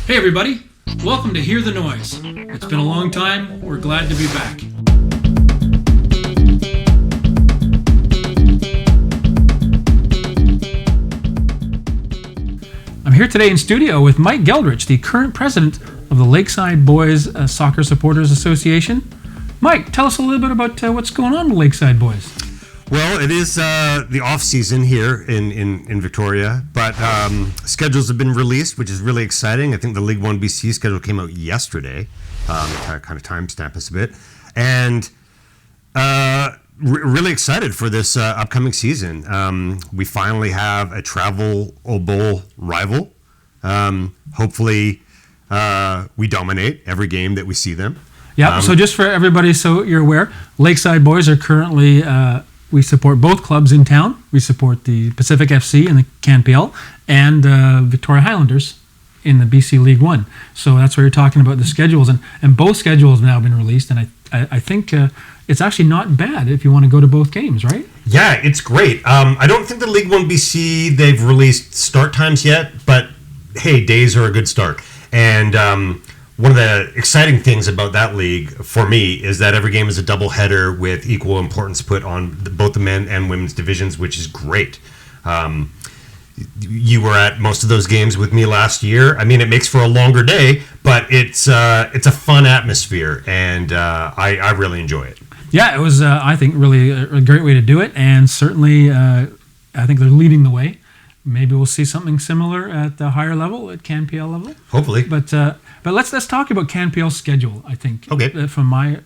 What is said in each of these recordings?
Hey everybody, welcome to Hear the Noise. It's been a long time, we're glad to be back. I'm here today in studio with Mike Geldreich, the current president of the Lakeside Boys Soccer Supporters Association. Mike, tell us a little bit about what's going on with Lakeside Boys. Well, it is the off season here in Victoria, but schedules have been released, which is really exciting. I think the League1 BC schedule came out yesterday. Kind of timestamp us a bit, and really excited for this upcoming season. We finally have a travelable rival. Hopefully, we dominate every game that we see them. Yeah. So just for everybody, so you're aware, Lakeside Boys are currently. We support both clubs in town. We support the Pacific FC and the CanPL and Victoria Highlanders in the BC League 1. So that's where you're talking about the schedules. And both schedules have now been released. And I think it's actually not bad if you want to go to both games, right? Yeah, it's great. I don't think the League1 BC, they've released start times yet. But, hey, days are a good start. And one of the exciting things about that league for me is that every game is a doubleheader with equal importance put on both the men and women's divisions, which is great. You were at most of those games with me last year. I mean, it makes for a longer day, but it's a fun atmosphere, and I really enjoy it. Yeah, it was, I think, really a great way to do it, and certainly I think they're leading the way. Maybe we'll see something similar at the higher level, at CanPL level. Hopefully. But let's talk about CanPL's schedule, I think. Okay. From my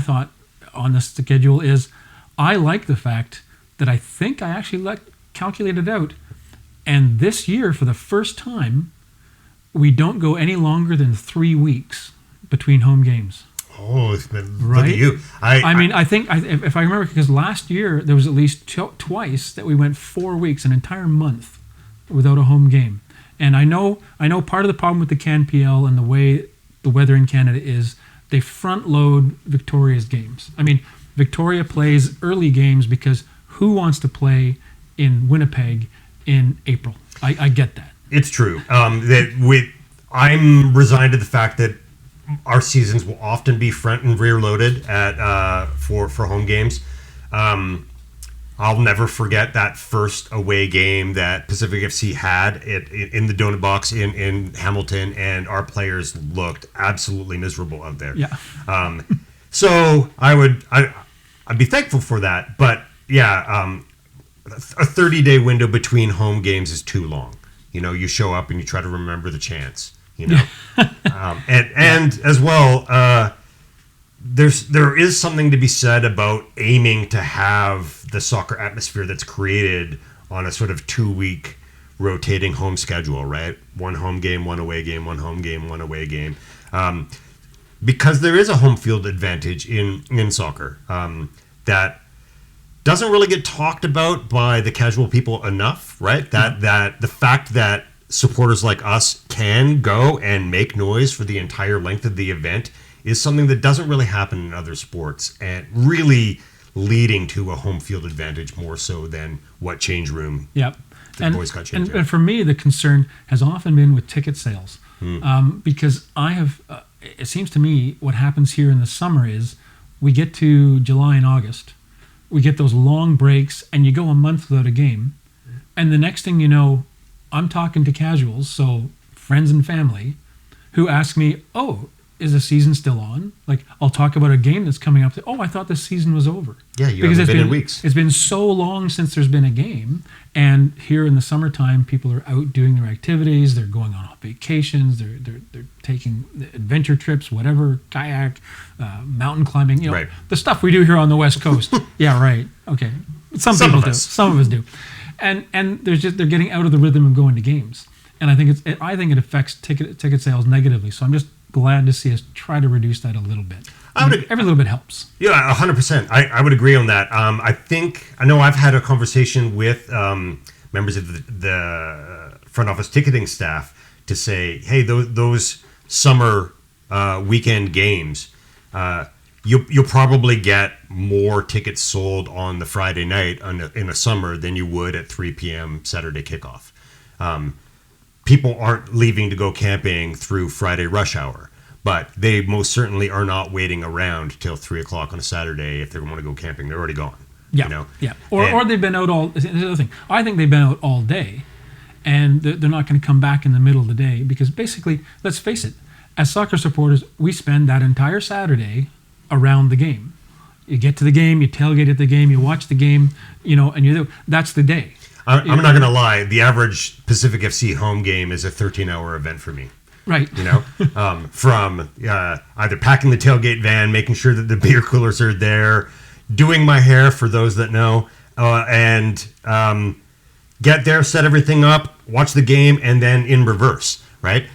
thought on the schedule is I like the fact that I think I actually calculated out, and this year, for the first time, we don't go any longer than 3 weeks between home games. Oh, look at you. I think if I remember, because last year there was at least twice that we went 4 weeks, an entire month, without a home game. And I know part of the problem with the CanPL and the way the weather in Canada is they front load Victoria's games. I mean, Victoria plays early games because who wants to play in Winnipeg in April? I get that. It's true. I'm resigned to the fact that our seasons will often be front and rear loaded for home games. I'll never forget that first away game that Pacific FC had in the donut box in Hamilton, and our players looked absolutely miserable out there. Yeah. So I'd be thankful for that, but yeah, a 30-day window between home games is too long. You know, you show up and you try to remember the chants. You know, and as well, there is something to be said about aiming to have the soccer atmosphere that's created on a sort of 2-week rotating home schedule, right? One home game, one away game, one home game, one away game, because there is a home field advantage in soccer that doesn't really get talked about by the casual people enough, right? That the fact that supporters like us can go and make noise for the entire length of the event is something that doesn't really happen in other sports, and really leading to a home field advantage more so than what change room. Yep. The boys got changed. And for me, the concern has often been with ticket sales, because it seems to me what happens here in the summer is we get to July and August, we get those long breaks, and you go a month without a game, and the next thing you know, I'm talking to casuals, so friends and family, who ask me, "Oh, is the season still on?" Like, I'll talk about a game that's coming up. "Oh, I thought the season was over." Yeah, haven't been in weeks. It's been so long since there's been a game, and here in the summertime, people are out doing their activities. They're going on vacations. They're taking adventure trips, whatever, kayak, mountain climbing. You know, right. The stuff we do here on the West Coast. Yeah, right. Okay, some people do. Some of us do. And they're getting out of the rhythm of going to games, and I think it affects ticket sales negatively. So I'm just glad to see us try to reduce that a little bit. Every little bit helps. Yeah, 100%. I would agree on that. I know I've had a conversation with members of the front office ticketing staff to say, hey, those summer weekend games, you'll probably get more tickets sold on the Friday night in the summer than you would at 3 p.m. Saturday kickoff. people aren't leaving to go camping through Friday rush hour, but they most certainly are not waiting around till 3:00 on a Saturday if they want to go camping. They're already gone. Yeah, you know? yeah. Or they've been out all. This is the other thing. I think they've been out all day, and they're not going to come back in the middle of the day because basically, let's face it, as soccer supporters, we spend that entire Saturday around the game. You get to the game, you tailgate at the game, you watch the game, and that's the day. I'm not going to lie. The average Pacific FC home game is a 13-hour event for me. Right. From either packing the tailgate van, making sure that the beer coolers are there, doing my hair for those that know, and get there, set everything up, watch the game, and then in reverse, right?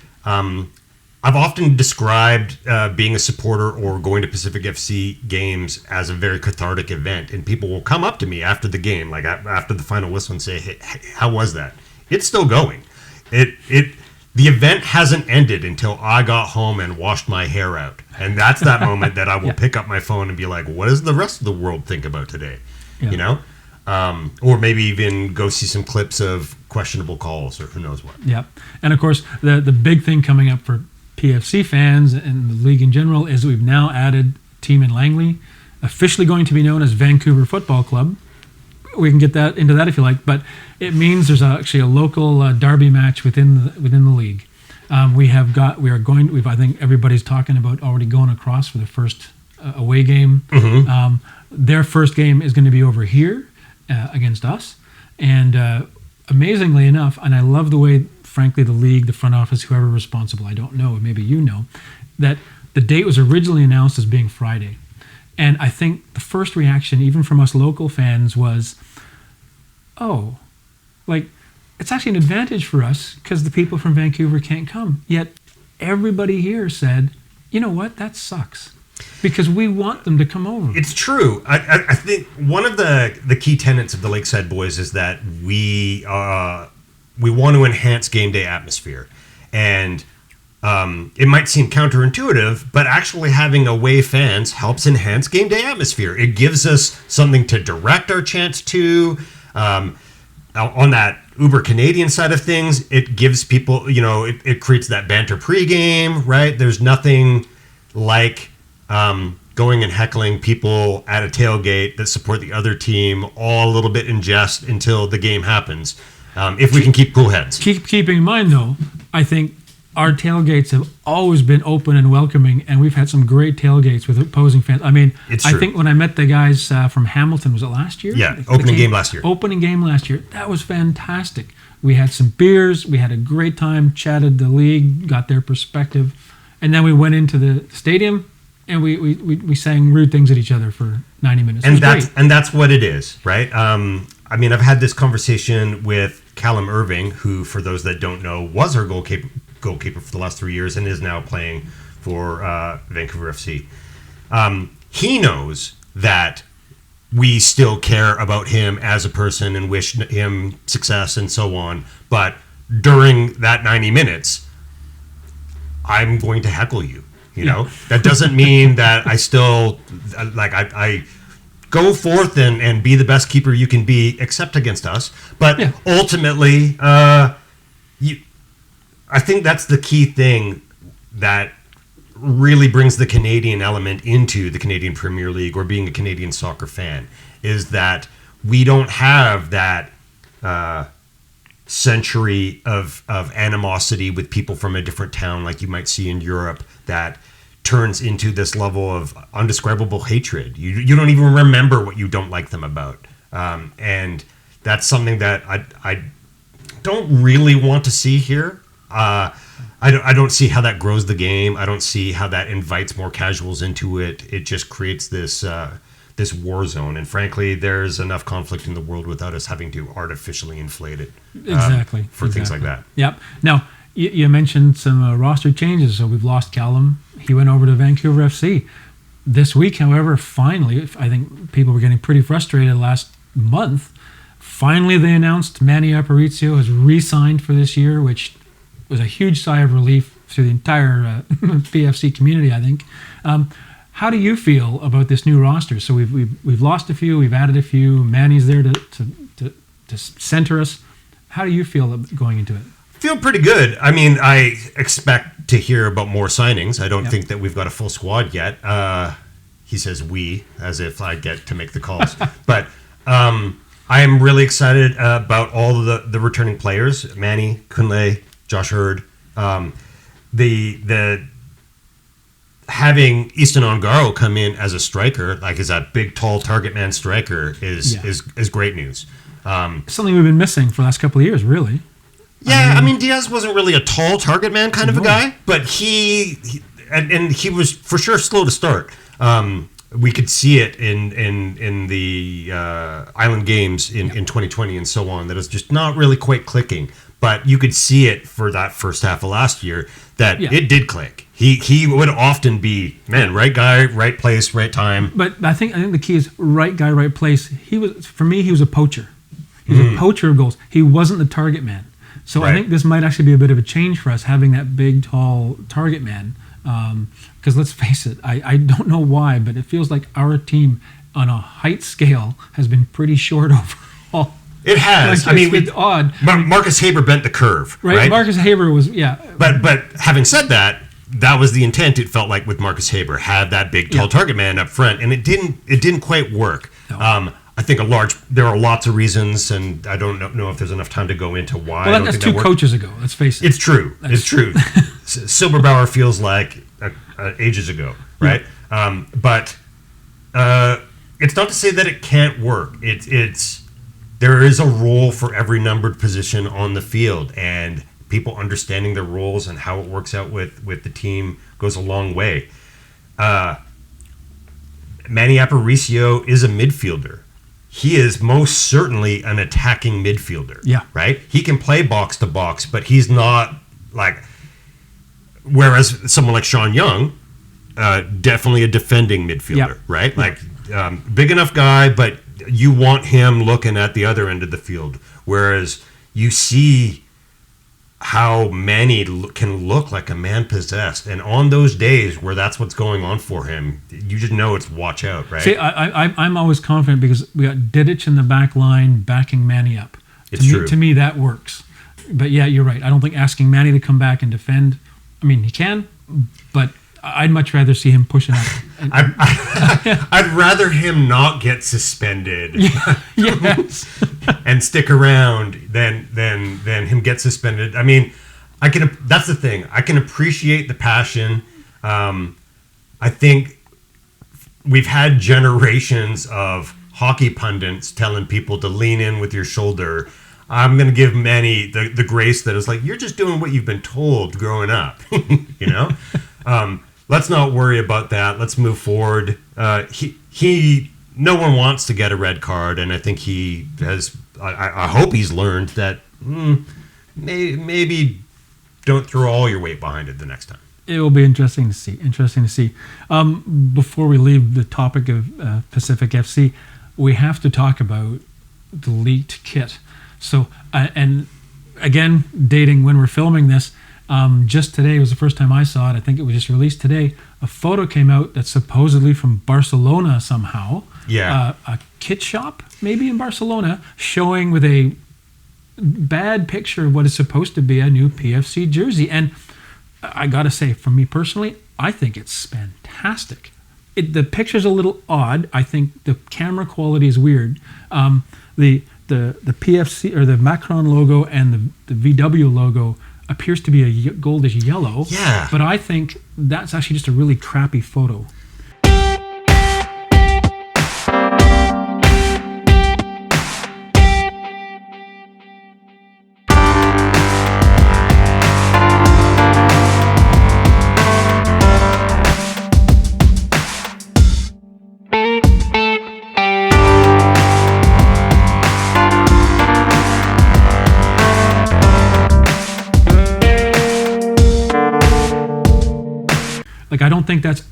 I've often described being a supporter or going to Pacific FC games as a very cathartic event, and people will come up to me after the game, like after the final whistle, and say, "Hey, how was that?" It's still going. The event hasn't ended until I got home and washed my hair out, and that's that moment that I will pick up my phone and be like, "What does the rest of the world think about today?" Yeah. Or maybe even go see some clips of questionable calls or who knows what. Yeah, and of course the big thing coming up for PFC fans and the league in general is we've now added a team in Langley, officially going to be known as Vancouver Football Club. We can get into that if you like, but it means there's actually a local derby match within the league. I think everybody's talking about already going across for the first away game. Mm-hmm. Their first game is going to be over here against us, and amazingly enough, and I love the way, frankly, the league, the front office, whoever responsible, I don't know, maybe you know, that the date was originally announced as being Friday. And I think the first reaction, even from us local fans, was, it's actually an advantage for us because the people from Vancouver can't come. Yet everybody here said, you know what, that sucks. Because we want them to come over. It's true. I think one of the key tenets of the Lakeside Boys is that we want to enhance game day atmosphere. And it might seem counterintuitive, but actually having away fans helps enhance game day atmosphere. It gives us something to direct our chants to. On that Uber Canadian side of things, it gives people, it creates that banter pregame, right? There's nothing like going and heckling people at a tailgate that support the other team all a little bit in jest until the game happens. If we can keep cool heads. Keeping in mind, though, I think our tailgates have always been open and welcoming, and we've had some great tailgates with opposing fans. I mean, I think when I met the guys from Hamilton, was it last year? Yeah, opening game last year. Opening game last year. That was fantastic. We had some beers. We had a great time, chatted the league, got their perspective, and then we went into the stadium, and we sang rude things at each other for 90 minutes. And that's what it is, right? I've had this conversation with Callum Irving, who, for those that don't know, was our goalkeeper for the last 3 years and is now playing for Vancouver FC. He knows that we still care about him as a person and wish him success and so on. But during that 90 minutes, I'm going to heckle you. That doesn't mean that I still I go forth and be the best keeper you can be, except against us. But ultimately, I think that's the key thing that really brings the Canadian element into the Canadian Premier League or being a Canadian soccer fan, is that we don't have that century of animosity with people from a different town like you might see in Europe that turns into this level of undescribable hatred. You don't even remember what you don't like them about. And that's something that I don't really want to see here. I don't see how that grows the game. I don't see how that invites more casuals into it. It just creates this war zone. And frankly, there's enough conflict in the world without us having to artificially inflate it. For things like that. Yep. Now, you mentioned some roster changes. So we've lost Callum. He went over to Vancouver FC. This week, however, finally, I think people were getting pretty frustrated last month. Finally, they announced Manny Aparicio has re-signed for this year, which was a huge sigh of relief through the entire PFC community, I think. How do you feel about this new roster? So we've lost a few, we've added a few. Manny's there to center us. How do you feel going into it? Feel pretty good. I mean, I expect to hear about more signings. I don't think that we've got a full squad yet. He says we, as if I get to make the calls. But I am really excited about all of the returning players. Manny, Kunle, Josh Hurd. The having Easton Ongaro come in as a striker, like as that big, tall target man striker, is great news. Something we've been missing for the last couple of years, really. Yeah, I mean Diaz wasn't really a tall target man kind of a guy, but he was for sure slow to start. We could see it in the Island Games in 2020 and so on, that it's just not really quite clicking. But you could see it for that first half of last year that it did click. He would often be, right guy, right place, right time. But I think the key is right guy, right place. He was a poacher. He was a poacher of goals. He wasn't the target man. So I think this might actually be a bit of a change for us, having that big, tall target man. Because let's face it, I don't know why, but it feels like our team on a height scale has been pretty short overall. It has. Like, it's odd. Marcus Haber bent the curve, right? Marcus Haber was, But having said that, that was the intent. It felt like with Marcus Haber, had that big, tall target man up front, and it didn't quite work. No. I think there are lots of reasons, and I don't know if there's enough time to go into why. Well, that's two coaches ago. Let's face it. It's true. It's true. Silberbauer feels like ages ago, right? Yeah. But it's not to say that it can't work. There is a role for every numbered position on the field, and people understanding their roles and how it works out with the team goes a long way. Manny Aparicio is a midfielder. He is most certainly an attacking midfielder. Yeah. Right? He can play box to box, but he's not like. Whereas someone like Sean Young, definitely a defending midfielder, right? Like big enough guy, but you want him looking at the other end of the field. Whereas you see how Manny can look like a man possessed, and on those days where that's what's going on for him, you just know it's watch out, right? See, I'm always confident because we got Didic in the back line backing Manny up. It's true. To me, that works. But yeah, you're right. I don't think asking Manny to come back and defend. I mean, he can, but I'd much rather see him pushing up. I'd rather him not get suspended. Yes. And stick around than him get suspended. I mean, that's the thing. I can appreciate the passion. I think we've had generations of hockey pundits telling people to lean in with your shoulder. I'm going to give Manny the grace that is like, you're just doing what you've been told growing up, you know? Let's not worry about that. Let's move forward. No one wants to get a red card, and I think he has. I hope he's learned that maybe don't throw all your weight behind it the next time. It will be interesting to see. Before we leave the topic of Pacific FC, we have to talk about the leaked kit. So, and again, dating when we're filming this. Just today was the first time I saw it. I think it was just released today. A photo came out that's supposedly from Barcelona somehow. Yeah. A kit shop, maybe in Barcelona, showing with a bad picture of what is supposed to be a new PFC jersey. And I got to say, for me personally, I think it's fantastic. The picture's a little odd. I think the camera quality is weird. The PFC or the Macron logo and the VW logo appears to be a goldish yellow. Yeah. But I think that's actually just a really crappy photo.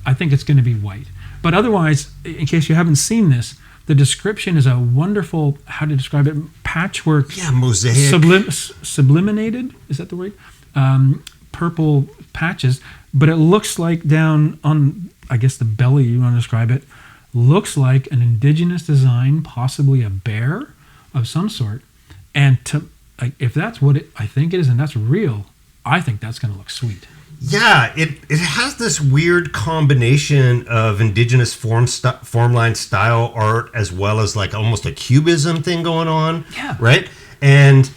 I think it's going to be white. But otherwise, in case you haven't seen this, the description is a wonderful, how to describe it, patchwork. Yeah, mosaic. Subliminated, is that the word? Purple patches. But it looks like down on, I guess the belly, you want to describe it, looks like an indigenous design, possibly a bear of some sort. And if that's what I think it is and that's real, I think that's going to look sweet. Yeah, it has this weird combination of indigenous formline style art as well as like almost a cubism thing going on. Yeah. Right? And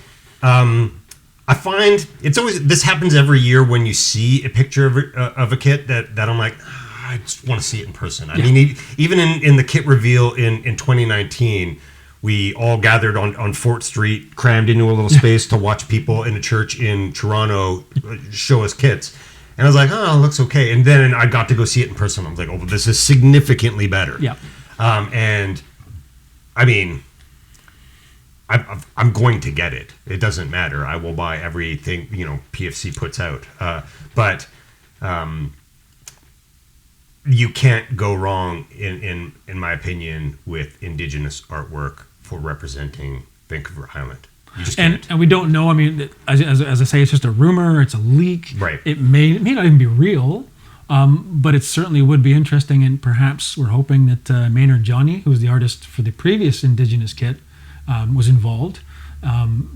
I find it's always, this happens every year when you see a picture of a kit that I'm like, I just want to see it in person. I mean, even in the kit reveal in 2019, we all gathered on Fort Street, crammed into a little space to watch people in a church in Toronto show us kits. And I was like, oh, it looks okay. And then I got to go see it in person. I was like, oh, this is significantly better. Yeah. And I mean, I'm going to get it. It doesn't matter. I will buy everything, PFC puts out. But you can't go wrong, in my opinion, with Indigenous artwork for representing Vancouver Island. You just can't. And we don't know. I mean, as I say, it's just a rumor. It's a leak. Right. It may not even be real, but it certainly would be interesting. And perhaps we're hoping that Maynard Johnny, who was the artist for the previous Indigenous kit, was involved,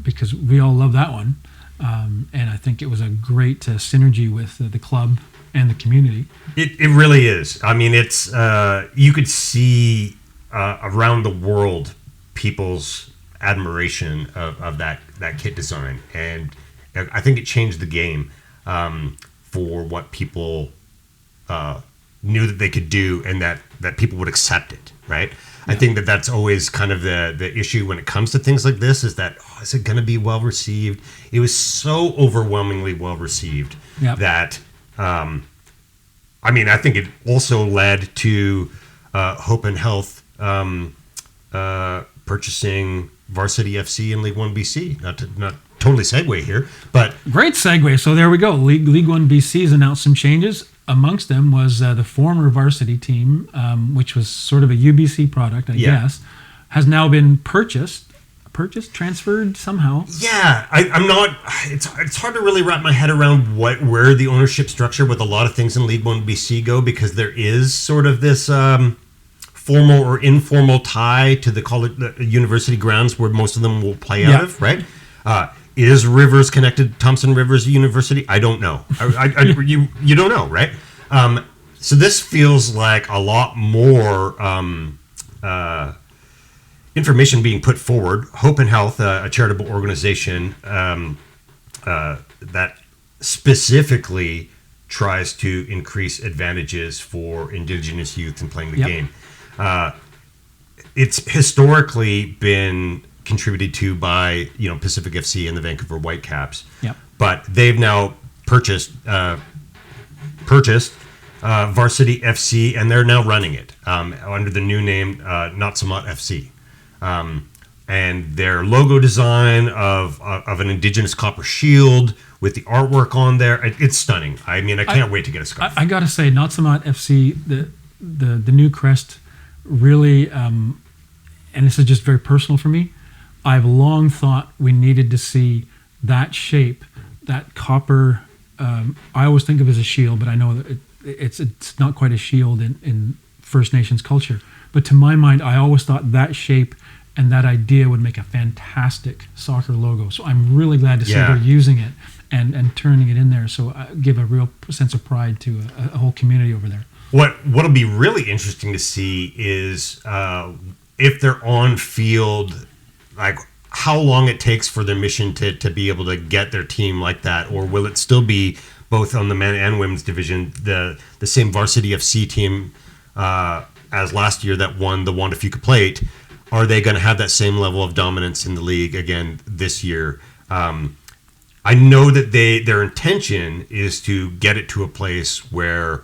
because we all love that one. And I think it was a great synergy with the club and the community. It really is. I mean, it's you could see around the world people's admiration of that kit design, and I think it changed the game for what people knew that they could do, and that people would accept it, right? Yeah. I think that's always kind of the issue when it comes to things like this, is that, is it going to be well received? It was so overwhelmingly well received that I mean, I think it also led to Hope and Health purchasing Varsity FC and League1 BC. Not totally segue here, but great segue. So there we go. League1 BC has announced some changes. Amongst them was the former varsity team, which was sort of a UBC product, I guess, has now been purchased, transferred somehow. Yeah, I'm not. It's hard to really wrap my head around where the ownership structure with a lot of things in League1 BC go, because there is sort of this formal or informal tie to the college, the university grounds where most of them will play out of, right? Is Rivers connected to Thompson Rivers University? I don't know. You don't know, right? So this feels like a lot more information being put forward. Hope and Health, a charitable organization that specifically tries to increase advantages for Indigenous youth in playing the game. It's historically been contributed to by Pacific FC and the Vancouver Whitecaps. But they've now purchased Varsity FC, and they're now running it under the new name Not So Much FC. And their logo design of an Indigenous copper shield with the artwork on there, it's stunning. I mean, I can't wait to get a scarf. I gotta say, Not So Much FC, the new crest really, and this is just very personal for me, I've long thought we needed to see that shape, that copper. I always think of it as a shield, but I know that it's not quite a shield in First Nations culture. But to my mind, I always thought that shape and that idea would make a fantastic soccer logo. So I'm really glad to see they're using it and turning it in there. So I give a real sense of pride to a whole community over there. What'll be really interesting to see is if they're on field, like how long it takes for their mission to be able to get their team like that, or will it still be both on the men and women's division the same Varsity FC team as last year that won the Wanda Fuca Plate? Are they going to have that same level of dominance in the league again this year? I know that their intention is to get it to a place where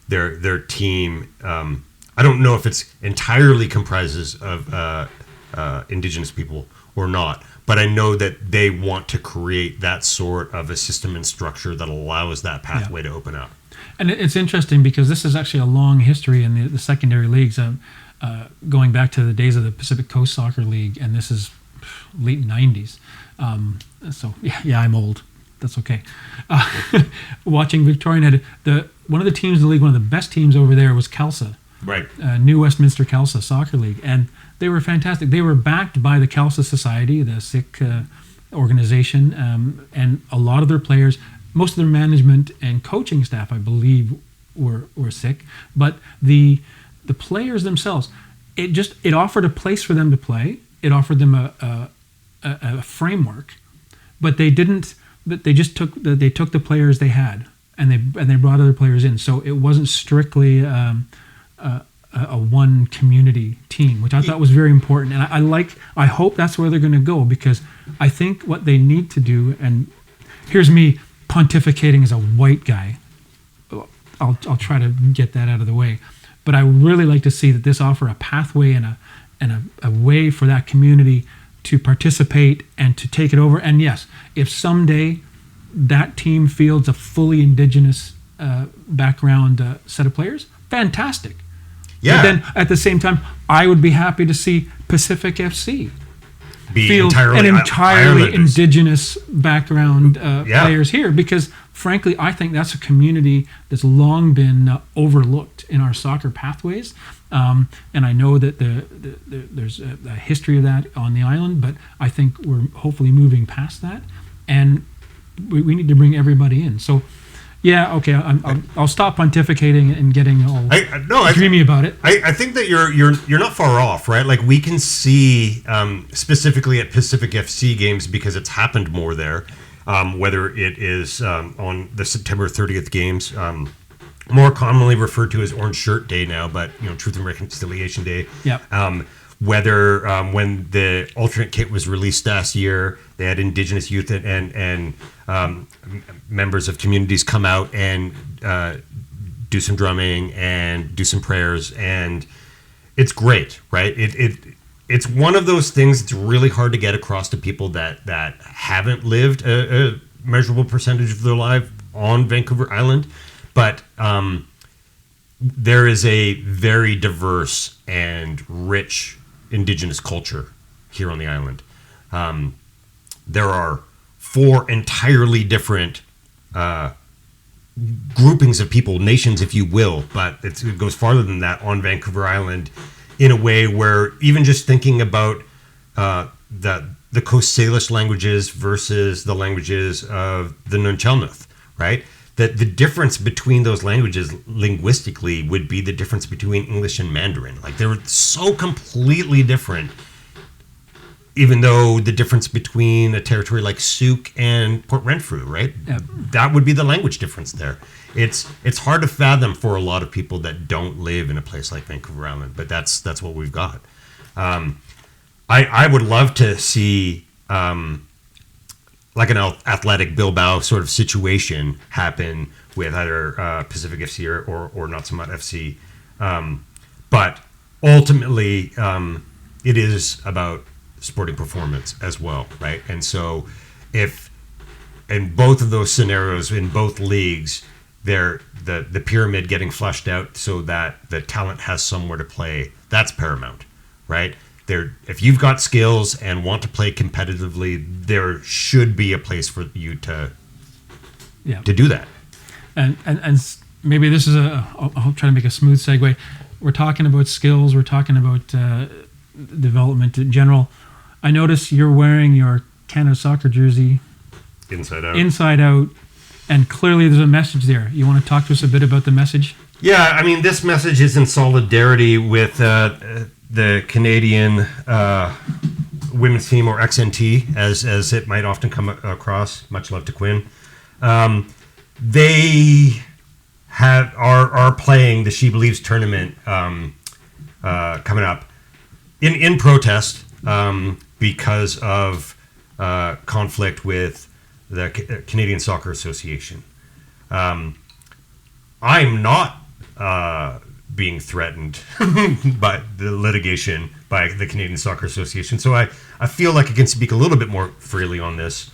their team, I don't know if it's entirely comprises of Indigenous people or not, but I know that they want to create that sort of a system and structure that allows that pathway to open up. And it's interesting because this is actually a long history in the secondary leagues, going back to the days of the Pacific Coast Soccer League, and this is late 90s. So yeah, I'm old. That's okay. Watching Victorian, one of the teams in the league, one of the best teams over there was CALSA. Right. New Westminster CALSA Soccer League. And they were fantastic. They were backed by the CALSA Society, the Sikh organization, and a lot of their players, most of their management and coaching staff, I believe, were sick. But the players themselves, it offered a place for them to play. It offered them a framework, but they didn't. But they just took the players they had, and they brought other players in. So it wasn't strictly a one community team, which I thought was very important. And I hope that's where they're going to go, because I think what they need to do, and here's me pontificating as a white guy. I'll try to get that out of the way, but I would really like to see that this offer a pathway and a way for that community to participate and to take it over. And yes, if someday that team fields a fully Indigenous background set of players, fantastic. Yeah. But then at the same time, I would be happy to see Pacific FC field an entirely Indigenous background players here, because frankly, I think that's a community that's long been overlooked in our soccer pathways. And I know that there's a history of that on the island, but I think we're hopefully moving past that, and we need to bring everybody in. So, yeah, okay, I'll stop pontificating and getting all dreamy about it. I think that you're not far off, right? Like, we can see specifically at Pacific FC games, because it's happened more there, whether it is on the September 30th games. More commonly referred to as Orange Shirt Day now, but Truth and Reconciliation Day. Yeah. Whether when the alternate kit was released last year, they had Indigenous youth and members of communities come out and do some drumming and do some prayers, and it's great, right? It's one of those things that's really hard to get across to people that haven't lived a measurable percentage of their life on Vancouver Island. But there is a very diverse and rich Indigenous culture here on the island. There are 4 entirely different groupings of people, nations, if you will, but it goes farther than that on Vancouver Island, in a way where even just thinking about the Coast Salish languages versus the languages of the Nunchilnuth, right? That the difference between those languages linguistically would be the difference between English and Mandarin. Like, they're so completely different, even though the difference between a territory like Souk and Port Renfrew, right? Yeah. That would be the language difference there. It's hard to fathom for a lot of people that don't live in a place like Vancouver Island, but that's what we've got. I would love to see like an Athletic Bilbao sort of situation happen with either Pacific FC or Not So Much FC. But ultimately, it is about sporting performance as well, right? And so if in both of those scenarios, in both leagues, the pyramid getting flushed out so that the talent has somewhere to play, that's paramount, right? If you've got skills and want to play competitively, there should be a place for you to do that. And maybe this is I'll try to make a smooth segue. We're talking about skills. We're talking about development in general. I notice you're wearing your Canada Soccer jersey inside out, and clearly there's a message there. You want to talk to us a bit about the message? Yeah, I mean, this message is in solidarity with the Canadian women's team, or XNT, as it might often come across. Much love to Quinn. They are playing the She Believes tournament coming up in protest because of conflict with the Canadian Soccer Association. I'm not being threatened by the litigation by the Canadian Soccer Association, so I feel like I can speak a little bit more freely on this.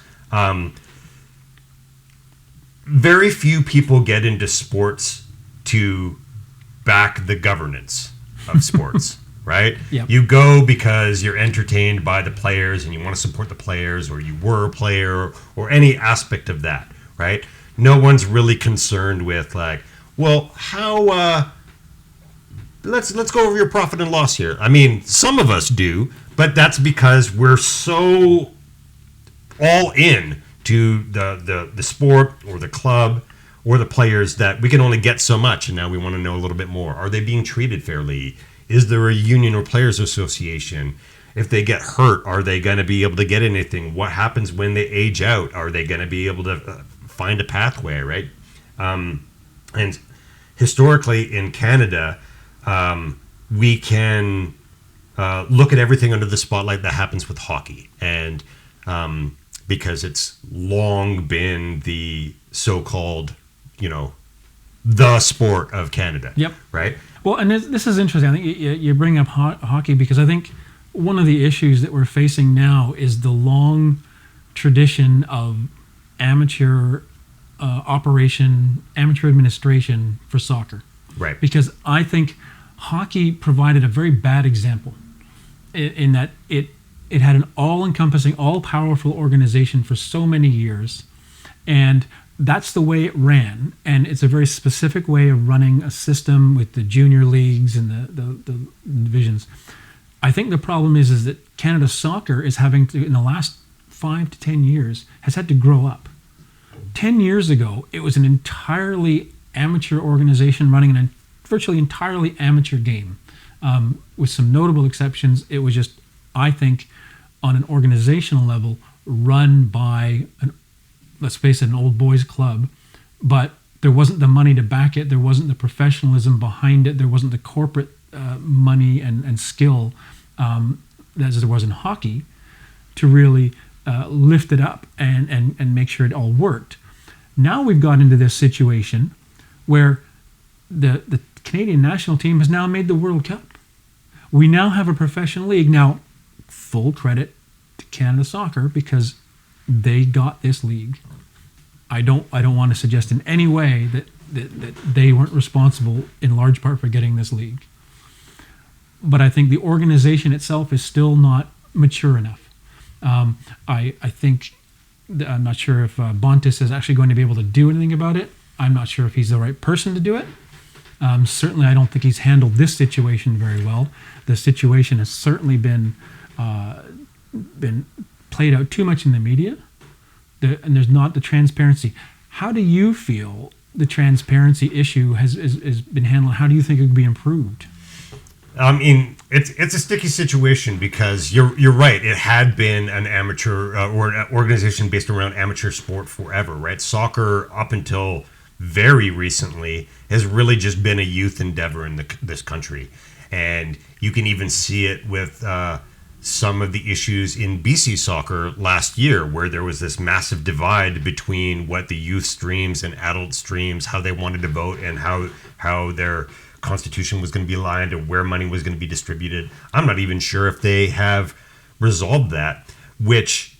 Very few people get into sports to back the governance of sports, right? Yep. You go because you're entertained by the players and you want to support the players, or you were a player, or any aspect of that, right? No one's really concerned with, like, well, how let's go over your profit and loss here. I mean, some of us do, but that's because we're so all in to the sport or the club or the players that we can only get so much, and now we want to know a little bit more. Are they being treated fairly? Is there a union or players association? If they get hurt, are they going to be able to get anything? What happens when they age out? Are they going to be able to find a pathway, right? And historically in Canada, we can look at everything under the spotlight that happens with hockey. And because it's long been the so-called, the sport of Canada. Yep. Right? Well, and this is interesting. I think you bring up hockey because I think one of the issues that we're facing now is the long tradition of amateur amateur administration for soccer. Right. Because I think hockey provided a very bad example in that it had an all-encompassing, all-powerful organization for so many years, and that's the way it ran. And it's a very specific way of running a system with the junior leagues and the divisions. I think the problem is that Canada Soccer is having to, in the last 5 to 10 years, has had to grow up. 10 years ago, it was an entirely amateur organization running a virtually entirely amateur game. With some notable exceptions, it was just, I think, on an organizational level, run by, let's face it, an old boys club, but there wasn't the money to back it, there wasn't the professionalism behind it, there wasn't the corporate money and skill as there was in hockey to really lift it up and make sure it all worked. Now we've got into this situation where the Canadian national team has now made the World Cup. We now have a professional league. Now, full credit to Canada Soccer because they got this league. I don't want to suggest in any way that they weren't responsible in large part for getting this league. But I think the organization itself is still not mature enough. I think, I'm not sure if Bontis is actually going to be able to do anything about it. I'm not sure if he's the right person to do it. Certainly, I don't think he's handled this situation very well. The situation has certainly been played out too much in the media, and there's not the transparency. How do you feel the transparency issue has been handled? How do you think it could be improved? I mean, it's a sticky situation because you're right. It had been an amateur or an organization based around amateur sport forever, right? Soccer, up until very recently, has really just been a youth endeavor in this country. And you can even see it with some of the issues in BC soccer last year, where there was this massive divide between what the youth streams and adult streams, how they wanted to vote, and how their constitution was going to be aligned and where money was going to be distributed. I'm not even sure if they have resolved that, which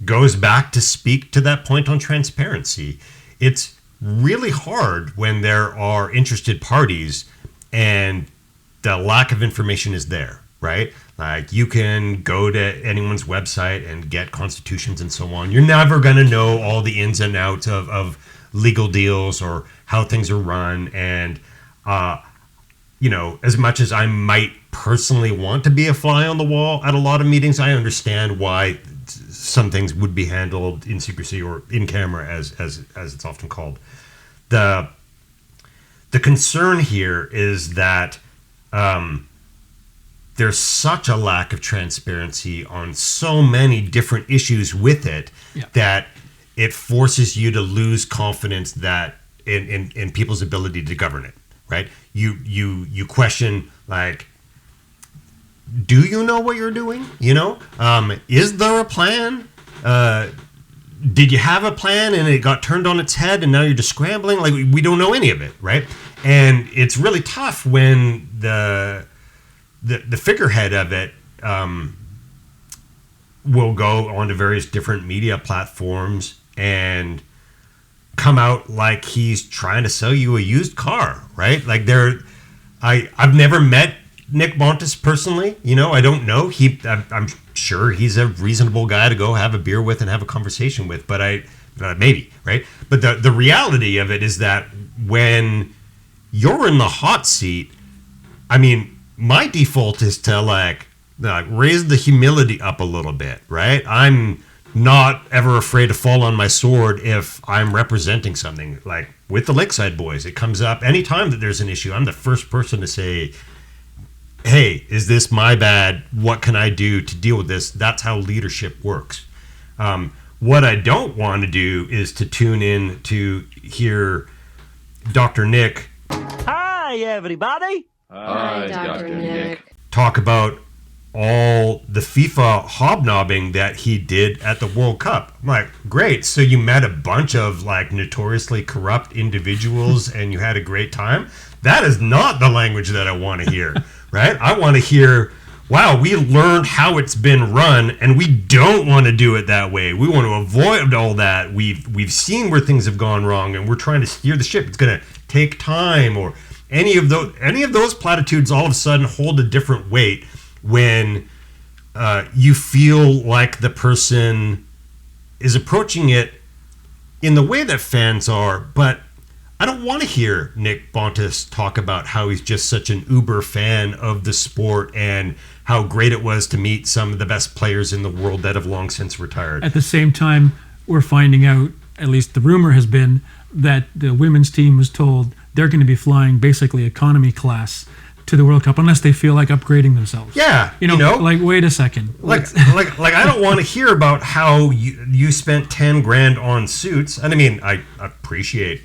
goes back to speak to that point on transparency. It's really hard when there are interested parties and the lack of information is there, right? Like, you can go to anyone's website and get constitutions and so on. You're never going to know all the ins and outs of legal deals or how things are run. And, as much as I might personally want to be a fly on the wall at a lot of meetings, I understand why some things would be handled in secrecy or in camera, as it's often called. The concern here is that there's such a lack of transparency on so many different issues with it that it forces you to lose confidence that in people's ability to govern it, right? You question, like, do you know what you're doing? Is there a plan? Did you have a plan and it got turned on its head and now you're just scrambling? Like, we don't know any of it, right? And it's really tough when the figurehead of it will go onto various different media platforms and come out like he's trying to sell you a used car, right? Like, I've never met Nick Bontis personally. I don't know. I'm sure he's a reasonable guy to go have a beer with and have a conversation with, but maybe, right? But the reality of it is that when you're in the hot seat, I mean, my default is to like raise the humility up a little bit, right? I'm not ever afraid to fall on my sword if I'm representing something. Like with the Lakeside boys, it comes up anytime that there's an issue. I'm the first person to say, hey, is this my bad? What can I do to deal with this? That's how leadership works. What I don't want to do is to tune in to hear Dr. Nick. Hi, everybody. Hi, Dr. Nick. Talk about all the FIFA hobnobbing that he did at the World Cup. I'm like, great. So you met a bunch of like notoriously corrupt individuals and you had a great time. That is not the language that I want to hear, right? I want to hear, wow, we learned how it's been run and we don't want to do it that way. We want to avoid all that. We've seen where things have gone wrong and we're trying to steer the ship. It's going to take time, or any of those platitudes all of a sudden hold a different weight when you feel like the person is approaching it in the way that fans are. But I don't want to hear Nick Bontis talk about how he's just such an uber fan of the sport and how great it was to meet some of the best players in the world that have long since retired. At the same time, we're finding out, at least the rumor has been, that the women's team was told they're going to be flying basically economy class to the World Cup unless they feel like upgrading themselves. Yeah, you know, like wait a second. Like I don't want to hear about how you spent $10,000 on suits. And I mean, I appreciate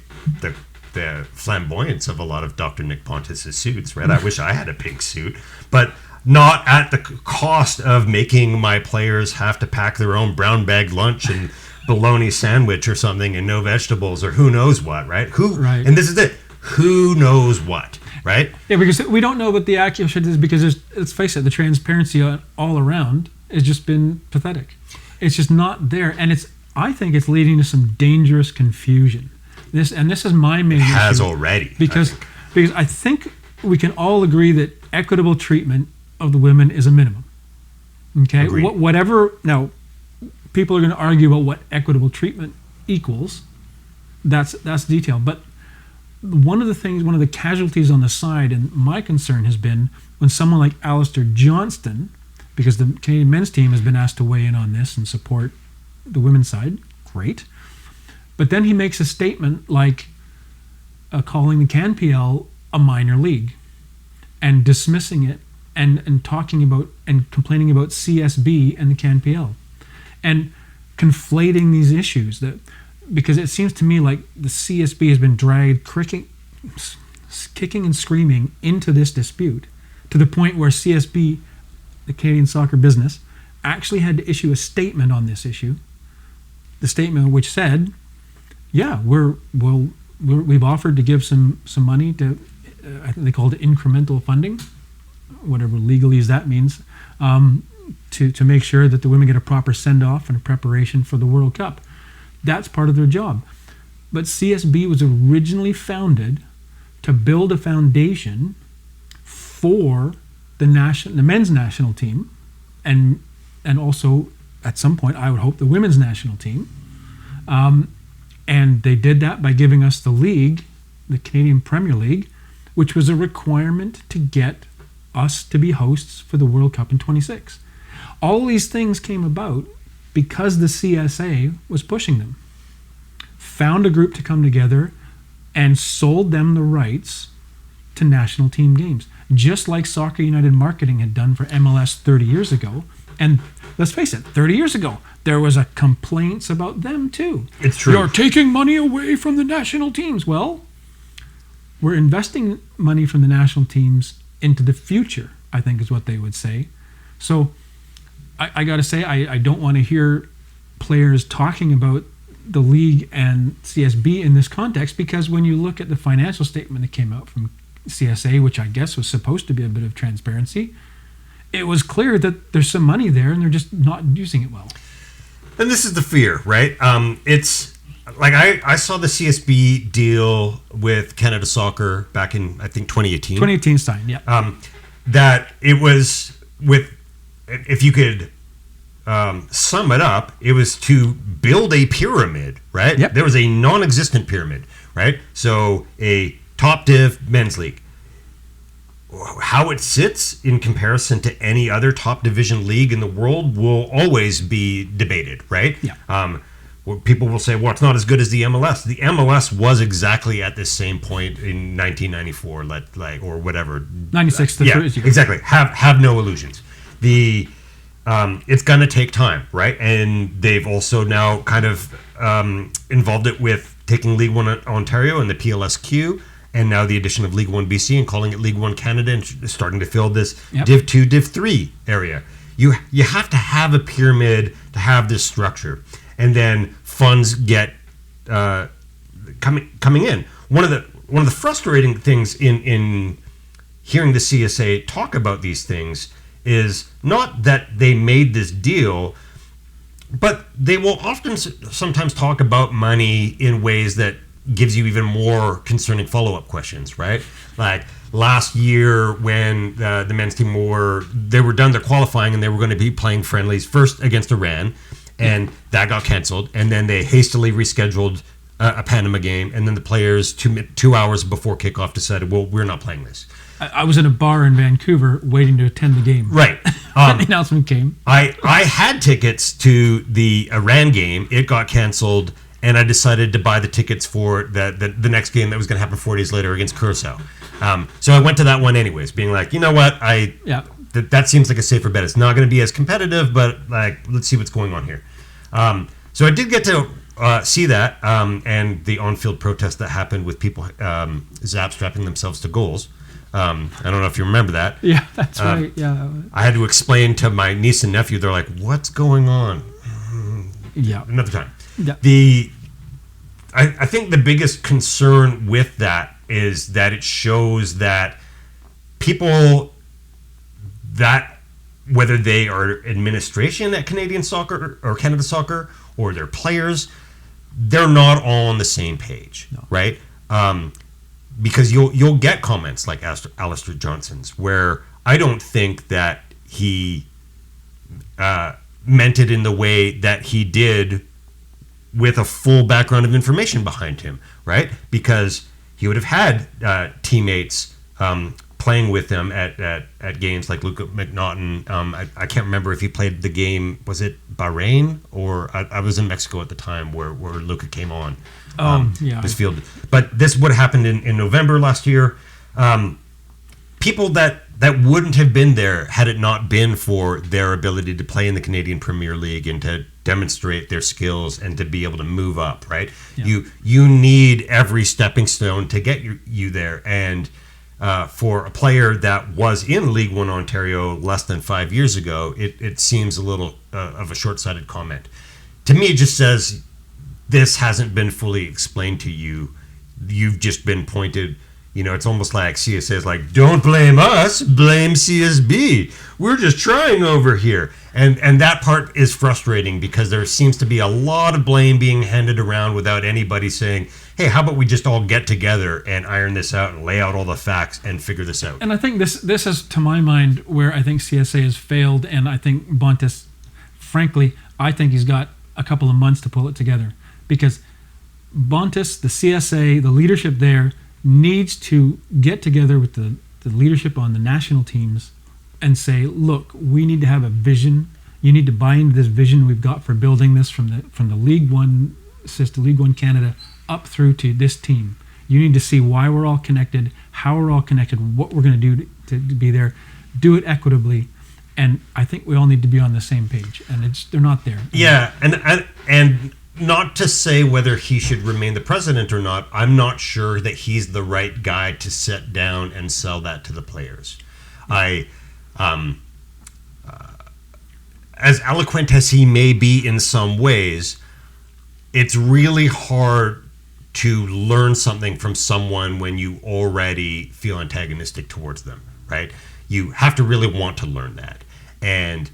the flamboyance of a lot of Dr. Nick Pontis' suits, right? I wish I had a pink suit, but not at the cost of making my players have to pack their own brown bag lunch and bologna sandwich or something and no vegetables or who knows what, right? Right. And this is it. Who knows what, right? Yeah, because we don't know what the accuracy is, because let's face it, the transparency all around has just been pathetic. It's just not there, and I think it's leading to some dangerous confusion. This is my main issue. It has already. Because I think we can all agree that equitable treatment of the women is a minimum. Okay? Whatever, now, people are going to argue about what equitable treatment equals. That's detail. But one of the casualties on the side, and my concern has been when someone like Alistair Johnston, because the Canadian men's team has been asked to weigh in on this and support the women's side, great. But then he makes a statement like calling the CanPL a minor league and dismissing it and talking about and complaining about CSB and the CanPL and conflating these issues, because it seems to me like the CSB has been dragged kicking and screaming into this dispute to the point where CSB, the Canadian soccer business, actually had to issue a statement on this issue. The statement which said, yeah, we've offered to give some money to, I think they called it incremental funding, whatever legalese that means, to make sure that the women get a proper send-off and preparation for the World Cup. That's part of their job. But CSB was originally founded to build a foundation for the men's national team, and also at some point I would hope the women's national team. And they did that by giving us the league, the Canadian Premier League, which was a requirement to get us to be hosts for the World Cup in 26. All these things came about because the CSA was pushing them. Found a group to come together and sold them the rights to national team games, just like Soccer United Marketing had done for MLS 30 years ago. And let's face it, 30 years ago, there was a complaints about them too. It's true. You're taking money away from the national teams. Well, we're investing money from the national teams into the future, I think is what they would say. So I got to say, I don't want to hear players talking about the league and CSB in this context, because when you look at the financial statement that came out from CSA, which I guess was supposed to be a bit of transparency, it was clear that there's some money there and they're just not using it well. And this is the fear, right? It's like I saw the CSB deal with Canada Soccer back in, I think, 2018. 2018 signed, yeah. That it was with, if you could sum it up, it was to build a pyramid, right? Yep. There was a non-existent pyramid, right? So a top div men's league. how it sits in comparison to any other top division league in the world will always be debated, right? Yeah. People will say, well, it's not as good as the MLS. The MLS was exactly at this same point in 1994, or whatever. 96 to yeah, 30. exactly. Have no illusions. It's going to take time, right? And they've also now kind of involved it with taking League 1 Ontario and the PLSQ, and now the addition of League1 BC and calling it League 1 Canada and starting to fill this Div 2, Div 3 area. You have to have a pyramid to have this structure. And then funds get coming in. One of the frustrating things in hearing the CSA talk about these things is not that they made this deal, but they will often sometimes talk about money in ways that gives you even more concerning follow-up questions, right? Like last year when the men's team were done their qualifying and they were going to be playing friendlies first against Iran, and that got canceled, and then they hastily rescheduled a Panama game, and then the players 2 hours before kickoff decided, well, we're not playing this. I was in a bar in Vancouver waiting to attend the game. Right. The announcement came. I had tickets to the Iran game. It got canceled, and I decided to buy the tickets for the next game that was going to happen 4 days later against Curacao. So I went to that one anyways, being like, you know what, that seems like a safer bet. It's not going to be as competitive, but like, let's see what's going on here. So I did get to see that, and the on-field protest that happened with people strapping themselves to goals. I don't know if you remember that. Yeah, that's right. Yeah. I had to explain to my niece and nephew. They're like, "What's going on?" Yeah. Another time. Yeah. I think the biggest concern with that is that it shows that people that whether they are administration at Canadian soccer or Canada Soccer or their players, they're not all on the same page, right? Because you'll get comments like Alistair Johnson's where I don't think that he meant it in the way that he did with a full background of information behind him, right? Because he would have had teammates playing with him at games like Luka McNaughton. I can't remember if he played the game, was it Bahrain? Or I was in Mexico at the time where Luka came on. Was fielded. But this would have happened in November last year. People that wouldn't have been there had it not been for their ability to play in the Canadian Premier League and to demonstrate their skills and to be able to move up, right? Yeah. You need every stepping stone to get you there. And for a player that was in League 1 Ontario less than 5 years ago, it seems a little of a short-sighted comment. To me, it just says this hasn't been fully explained to you. You've just been pointed. It's almost like CSA is like, don't blame us, blame CSB. We're just trying over here. And that part is frustrating because there seems to be a lot of blame being handed around without anybody saying, hey, how about we just all get together and iron this out and lay out all the facts and figure this out. And I think this is, to my mind, where I think CSA has failed, and I think Bontis, frankly, I think he's got a couple of months to pull it together. Because Bontis, the CSA, the leadership there, needs to get together with the leadership on the national teams and say, look, we need to have a vision. You need to buy into this vision we've got for building this from the League 1 system, League 1 Canada, up through to this team. You need to see why we're all connected, how we're all connected, what we're going to do to be there. Do it equitably. And I think we all need to be on the same page. And they're not there. Yeah, and not to say whether he should remain the president or not, I'm not sure that he's the right guy to sit down and sell that to the players. As eloquent as he may be in some ways, it's really hard to learn something from someone when you already feel antagonistic towards them, right? You have to really want to learn that. And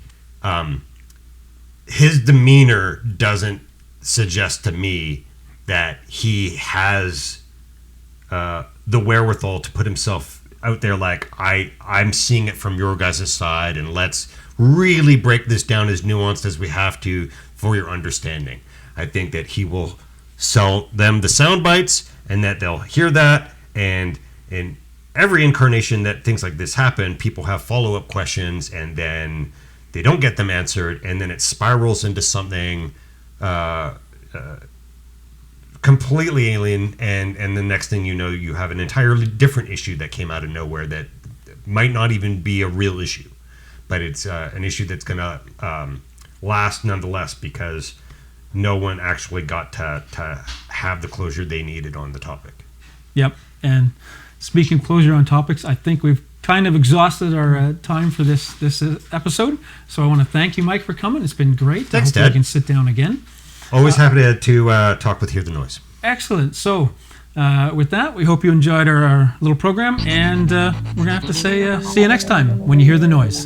his demeanor doesn't suggest to me that he has the wherewithal to put himself out there like, I'm seeing it from your guys' side, and let's really break this down as nuanced as we have to for your understanding. I think that he will sell them the sound bites and that they'll hear that and every incarnation that things like this happen, people have follow-up questions, and then they don't get them answered, and then it spirals into something completely alien, and the next thing you know, you have an entirely different issue that came out of nowhere that might not even be a real issue, but it's an issue that's going to last nonetheless because no one actually got to have the closure they needed on the topic. Yep. And speaking of closure on topics, I think we've kind of exhausted our time for this episode. So I want to thank you, Mike, for coming. It's been great. Thanks, I hope Ted. we can sit down again. Always happy to talk with Hear the Noise. Excellent. So with that, we hope you enjoyed our little program, and we're going to have to say see you next time when you hear the noise.